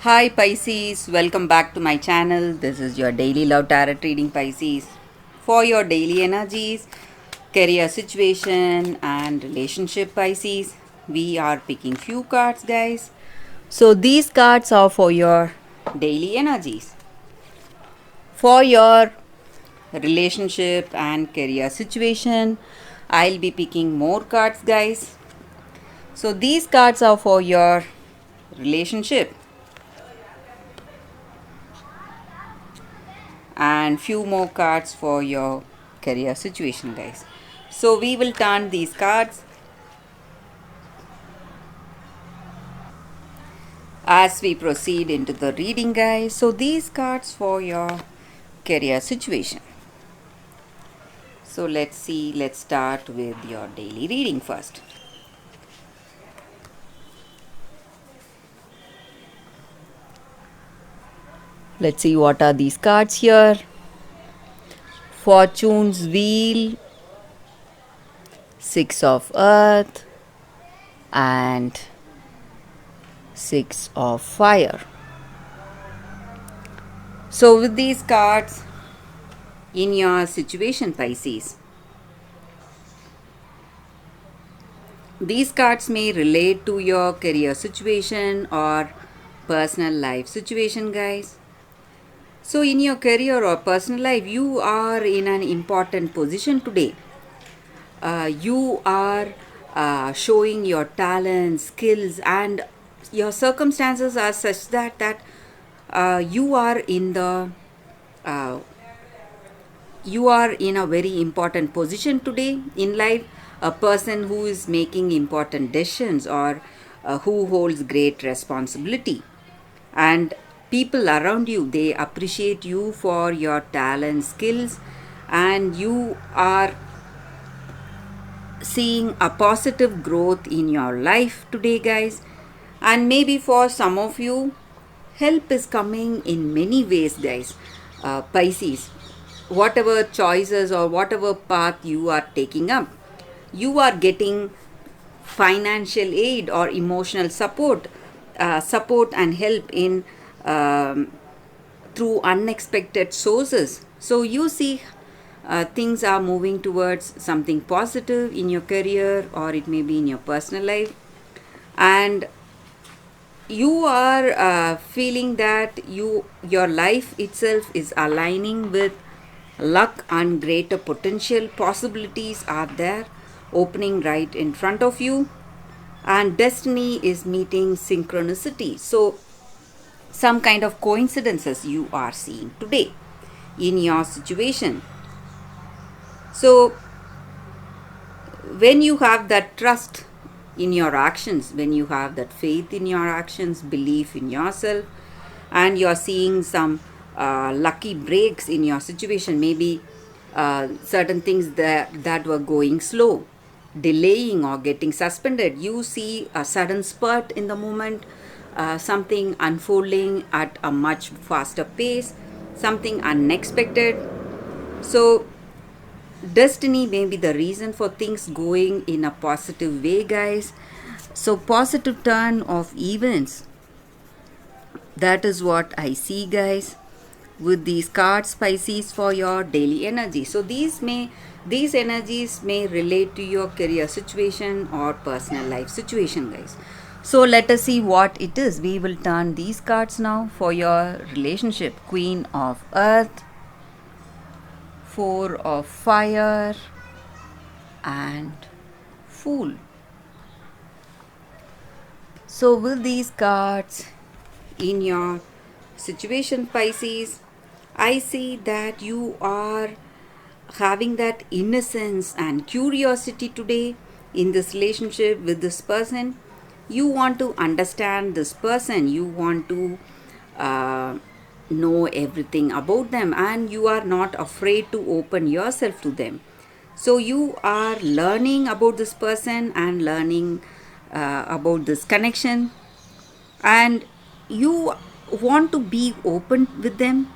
Hi Pisces, welcome back to my channel. This is your daily love tarot reading Pisces. For your daily energies, career situation and relationship Pisces, we are picking few cards guys. So these cards are for your daily energies. For your relationship and career situation, I'll be picking more cards guys. So these cards are for your relationship and few more cards for your career situation guys. So we will turn these cards as we proceed into the reading guys. So these cards for your career situation. So let's start with your daily reading first. Let's see what are these cards here. Fortune's wheel, six of earth and six of fire. So with these cards in your situation Pisces, these cards may relate to your career situation or personal life situation guys. So in your career or personal life, you are in an important position today. You are showing your talents, skills, and your circumstances are such that you are in the you are in a very important position today in life. A person who is making important decisions or who holds great responsibility, and people around you, they appreciate you for your talent, skills, and you are seeing a positive growth in your life today guys. And maybe for some of you, help is coming in many ways guys. Pisces, whatever choices or whatever path you are taking up, you are getting financial aid or emotional support and help in um, through unexpected sources. So you see, things are moving towards something positive in your career or it may be in your personal life, and you are feeling that your life itself is aligning with luck, and greater potential possibilities are there opening right in front of you, and destiny is meeting synchronicity. So some kind of coincidences you are seeing today in your situation. So when you have that trust in your actions, when you have that faith in your actions, belief in yourself, and you're seeing some lucky breaks in your situation, maybe certain things that were going slow, delaying or getting suspended, you see a sudden spurt in the moment, something unfolding at a much faster pace, something unexpected. So destiny may be the reason for things going in a positive way guys. So positive turn of events, that is what I see guys with these cards Pisces for your daily energy. So these energies may relate to your career situation or personal life situation guys. So let us see what it is. We will turn these cards now for your relationship. Queen of earth, four of fire, and fool. So with these cards in your situation Pisces, I see that you are having that innocence and curiosity today in this relationship with this person. You want to understand this person, you want to uh, know everything about them, and you are not afraid to open yourself to them. So you are learning about this person and learning about this connection, and you want to be open with them,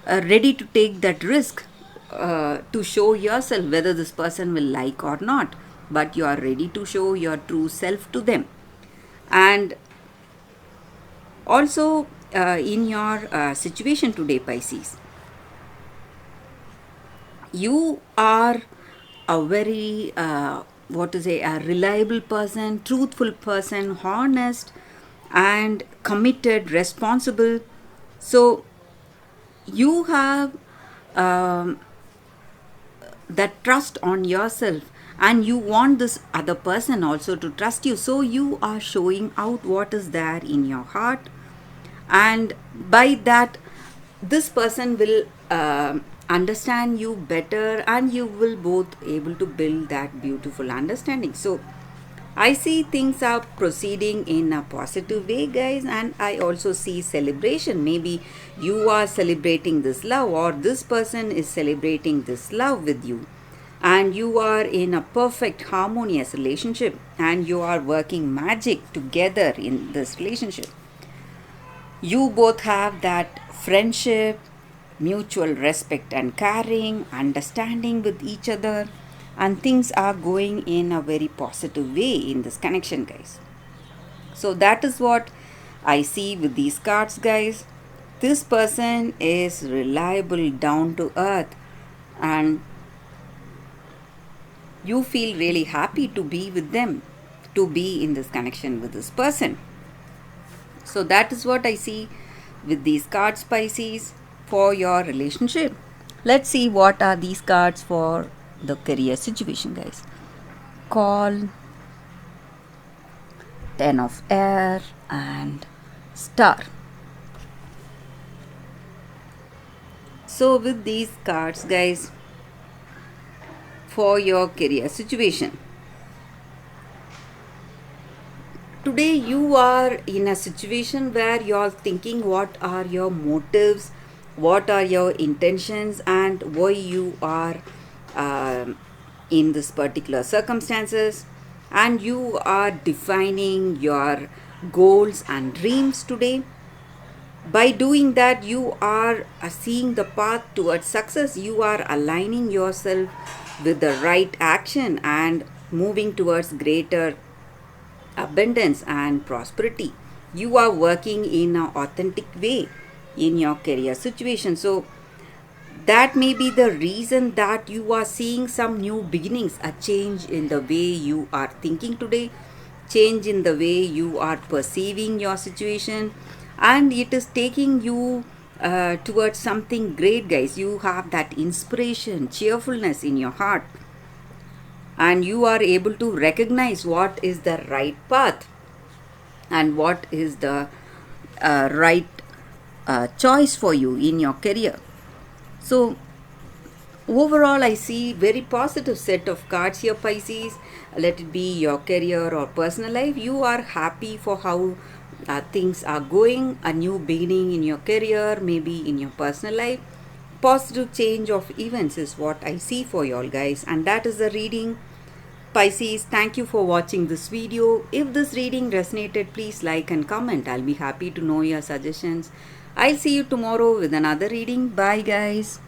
ready to take that risk, to show yourself whether this person will like or not, but you are ready to show your true self to them. And also in your situation today, Pisces. You are a very what to say, a reliable person, truthful person, honest and committed, responsible. So you have um, that trust on yourself, and you want this other person also to trust you, so you are showing out what is there in your heart, and by that this person will understand you better, and you will both able to build that beautiful understanding. So I see things are proceeding in a positive way, guys, and I also see celebration. Maybe you are celebrating this love, or this person is celebrating this love with you, and you are in a perfect, harmonious relationship, and you are working magic together in this relationship. You both have that friendship, mutual respect and caring, understanding with each other, and things are going in a very positive way in this connection, guys. So that is what I see with these cards, guys. This person is reliable, down to earth, and you feel really happy to be with them, to be in this connection with this person. So that is what I see with these cards, Pisces, for your relationship. Let's see what are these cards for the career situation, guys. Call, Ten of Air, and Star. So with these cards, guys, for your career situation, today you are in a situation where you're thinking what are your motives, what are your intentions, and why you are um in this particular circumstances, and you are defining your goals and dreams today. By doing that, you are seeing the path towards success. You are aligning yourself with the right action and moving towards greater abundance and prosperity. You are working in an authentic way in your career situation. So that may be the reason that you are seeing some new beginnings, a change in the way you are thinking today, change in the way you are perceiving your situation, and it is taking you towards something great, guys. You have that inspiration, cheerfulness in your heart, and you are able to recognize what is the right path and what is the right choice for you in your career. So overall, I see very positive set of cards here, Pisces. Let it be your career or personal life, you are happy for how things are going, a new beginning in your career, maybe in your personal life. Positive change of events is what I see for y'all, guys, and that is the reading. Pisces, thank you for watching this video. If this reading resonated, please like and comment. I'll be happy to know your suggestions. I'll see you tomorrow with another reading. Bye, guys.